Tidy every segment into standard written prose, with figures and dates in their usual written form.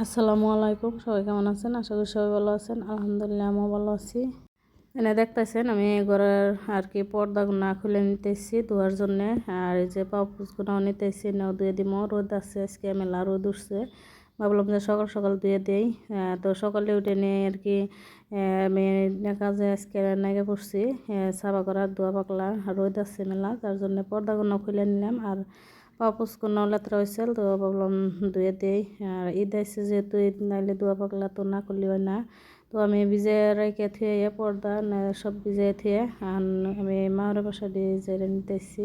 আসসালামু আলাইকুম, সবাই কেমন আছেন? আশা করি সবাই ভালো আছেন। আলহামদুলিল্লাহ আমিও ভালো আছি। এনে দেখতেছেন আমি ঘরের আর কি পর্দাগুনা খুলে নিতেছি ধোয়ার জন্য। আর এই যে পাউপুসগুনাও নিতেছি, নাও ধুয়ে দিব। রোদ আছে আজকে, মেলা রোদ উঠছে। ভাবলাম যে সকাল সকাল ধুয়ে দেই। তো সকালে উঠে নিয়ে আর কি আমি কাজে আজকে নাইগে পড়ছি। সাবা করার ধোয়া পাকলা রোদ আছে মেলা, তার জন্য পর্দাগুনা খুলে নিলাম। আর পাপোশগুলো লেত্রা হয়েছিল, তো ভাবলাম ধুয়ে দেই। আর ঈদ আসছে যেহেতু, ঈদ নাইলে ধোয়া পাকলা তো না করলে হয় না। তো আমি ভিজে রেখে থুয়ে পর্দা সব ভিজে থুয়ে আমি মায়ের বাসা দিয়ে জেরে নিতেছি।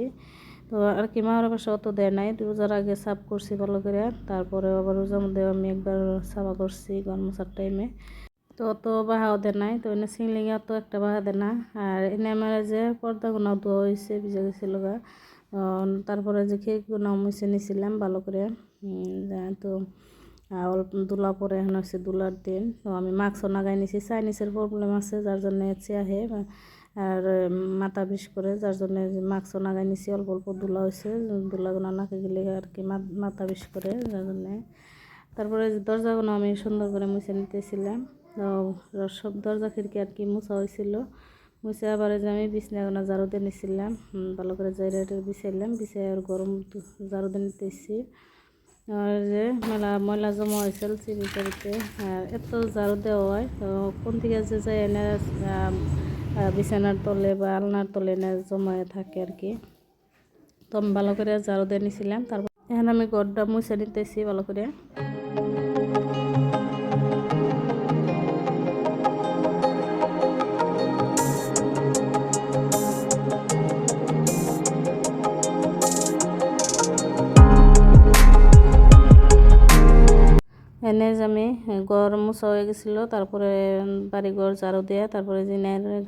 তো আর কি মায়ের বাসা অত দেয় নাই, রোজার আগে সাফ করছি ভালো করে। তারপরে আবার রোজার মধ্যে আমি একবার সাফা করছি গরম মশার টাইমে। তো অত বাহাও দেয় নাই, তো এনে সিংলিংয়ে অত একটা বাহা দেয় না। আর এনে আমার যে পর্দাগুলো ধোয়া হয়েছে, ভিজে গেছিল গা। তারপরে যে কেকগুলো মুছে নিয়েছিলাম ভালো করে। তো অল্প দুলা পরে এখন হচ্ছে দুলার দিন, তো আমি মাস্কও লাগাই নিয়েছি। চাইনিজের প্রবলেম আছে, যার জন্য চেয়াহে আর মাথা বিষ করে, যার জন্য মাস্কও লাগাই নিয়েছি। অল্প অল্প দুলা হয়েছে, দুলাগুলো নাকে গেলে আর কি মাথা বিষ করে, যার জন্যে। তারপরে দরজাগুলো আমি সুন্দর করে মুছে নিতেছিলাম। তো সব দরজা খিড়কি আর কি মুছা হয়েছিল। মুছে আবার যে আমি বিছনাগুলো ঝাড়ু দিয়ে নিয়েছিলাম, ভালো করে জায়গা বিছাইলাম, বিছাই আর গরম ঝাড়ু দিয়ে নিতেছি। আর যে মেলা ময়লা জমা হয়েছিল চিবিচারিতে, আর এত ঝাড়ু দেওয়া হয়, তো কোন থেকে যে যায় এনে বিছানার তলে বা আলনার তলে এনে জমা থাকে আর কি। তো আমি ভালো করে ঝাড়ু দিয়ে নিয়েছিলাম। তারপর এখন আমি ঘরটা মুছে নিতেছি ভালো করে। এনে যে আমি ঘর মোছা হয়ে গেছিলো, তারপরে বাড়ি ঘর ঝাড়ু দিয়ে, তারপরে যে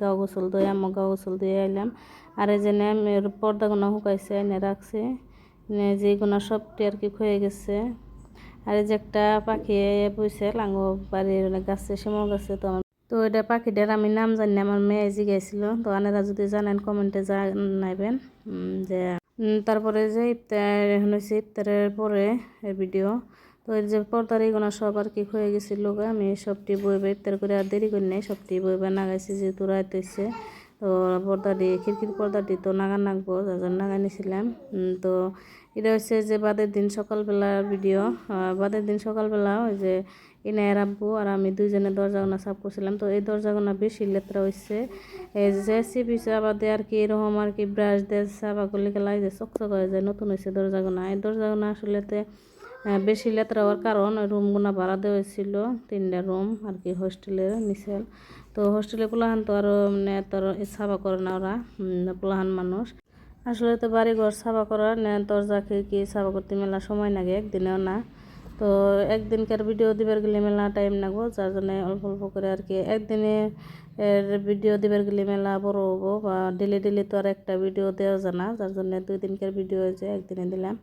গাও গোসল ধুয়ে আমার গাও গোসল ধুয়ে আইলাম। আর এই যে পর্দাগুলো শুকাইছে এনে রাখছে, যেগুলো সবটি আর কি ক্ষয়ে গেছে। আর এই যে একটা পাখি বইছে লাঙ্গ বাড়ির গাছে, শিমল গাছে। তো এটা পাখিটার আমি নাম জানি না, আমার মেয়ে জিজ্ঞাসছিল। তো আনারা যদি জানেন কমেন্টে জানাইবেন। যে তারপরে যে ইফতার এখন হয়েছে, ইফতারের পরে ভিডিও। তো এই যে পর্দার এগুলো সব আর কি হয়ে গেছিল, আমি সবটি বইবে ইফতার করে আর দেরি করি নাই, সবটি বইবে নাগাইছি যেহেতু রাত হয়েছে। তো পর্দাটি খিড়কির পর্দাটি তো নাগা নাগবো, যার জন্য নাগাই নিয়েছিলাম। তো এটা হচ্ছে যে বাদের দিন সকালবেলার ভিডিও। বাদের দিন সকালবেলা ওই যে ইনায়ের আব্বু আর আমি দুইজনে দরজাগুনা সাফ করছিলাম। তো এই দরজাগুনা বেশি লেত্রা হয়েছে, এই যে সিপি চাবাতে আর কি এরকম আর কি ব্রাশ দিয়ে চাবা করলে গেলাই যে চকচক হয়ে যায়, নতুন হয়েছে দরজাগুনা। এই দরজাগুনা আসলেতে বেশি লেত্রা হওয়ার কারণ ওই রুমগুনা ভাড়া দেওয়া হয়েছিল, 3টা রুম আর কি হোস্টেলের নিচেল। তো হোস্টেলে পোলাহান তো আরও মানে তোর সাফা করে না ওরা, পোলাহান মানুষ। আসলে তো বাড়ি ঘর সাফা করার দরজা খিড়কি সাফা করতে মেলা সময় লাগে, একদিনেও না। তো একদিনকার ভিডিও দিবার গেলে মেলা টাইম লাগবো, যার জন্য অল্প অল্প করে আর কি একদিনে ভিডিও দিবার গেলে মেলা বড় হবো, বা ডেলি ডেলি তো আর একটা ভিডিও দেওয়া যায় না, যার জন্য 2 দিনকার ভিডিও হয়েছে একদিনে দিলাম।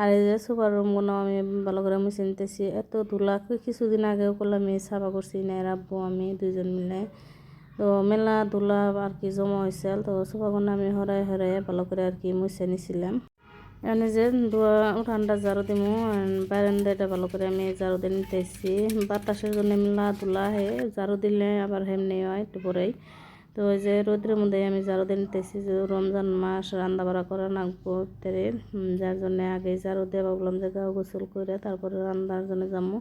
আর এই যে সুপার রুমগুলো আমি ভালো করে মুছে নিতেছি। এত ধুলা, কিছুদিন আগেও করলাম আমি সাফা করছি না, আব্বু আমি দুইজন মিলে। তো মেলা ধুলা আর কি জমা হয়েছিল, তো সোফাগুলো আমি হরাই হরাই ভালো করে আর কি মুছে নিছিলাম। এনে যে উঠানটা ঝাড়ু দিমু, বারান্দাটা ভালো করে আমি ঝাড়ু দিয়ে নিতেছি। বাতাসের জন্য মেলা ধুলা হে, ঝাড়ু দিলে আবার হেমনি হয় একটু পরেই। তো ওই যে রোদ্রের মধ্যে আমি ঝাড়ু দিয়ে নিতেছি, যে রমজান মাস রান্না বাড়া করা নাকবো ইফতারের, যার জন্য আগে ঝাড়ু দিয়ে ভাবলাম যে গাও গোসল করে তারপরে রান্নার জন্য যাবো।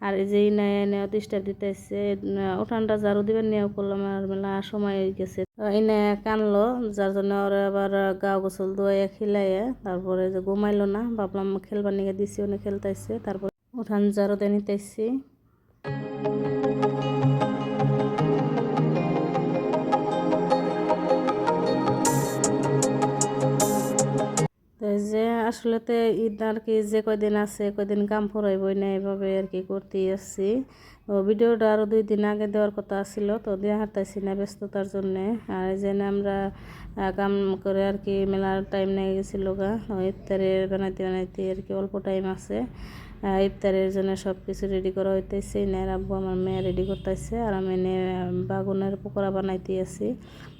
আর এই যে এনে ডিস্টার্ব দিতেছে, উঠানটা ঝাড়ু দিবেন নিয়েও করলাম, আর মেলা সময় হয়ে গেছে। এনে কানলো, যার জন্য ওরা আবার গাও গোসল ধুয়ে খিলাইয়ে তারপরে যে ঘুমাইলো না, ভাবলাম খেলবার নিয়ে দিছি, উনি খেলতেছে। তারপর উঠান ঝাড়ু দিয়ে নিতেছি। তো এই যে আসলে তো ঈদ আর কি যে কয়দিন আছে, কয়দিন কাম ফুরাইবই না, এভাবে আর কি করতেই আসছি। তো ভিডিওটা আরও 2 দিন আগে দেওয়ার কথা ছিল, তো দেওয়া হারতাইছি না ব্যস্ততার জন্যে। আর এই যে আমরা কাম করে আর কি মেলার টাইম লেগে গেছিলো গা, ইফতারের বানাইতে বানাইতে আর কি অল্প টাইম আছে। ইফতারের জন্য সব কিছু রেডি করা হইতেছে, নের আব্বু আমার মেয়ে রেডি করতেছে, আর আমি বাগুনের পকোড়া বানাইতে আছি।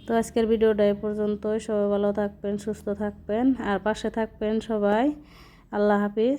তো আজকের ভিডিওটা এ পর্যন্তই। সবাই ভালো থাকবেন, সুস্থ থাকবেন, আর পাশে থাকবেন সবাই। আল্লাহ হাফিজ।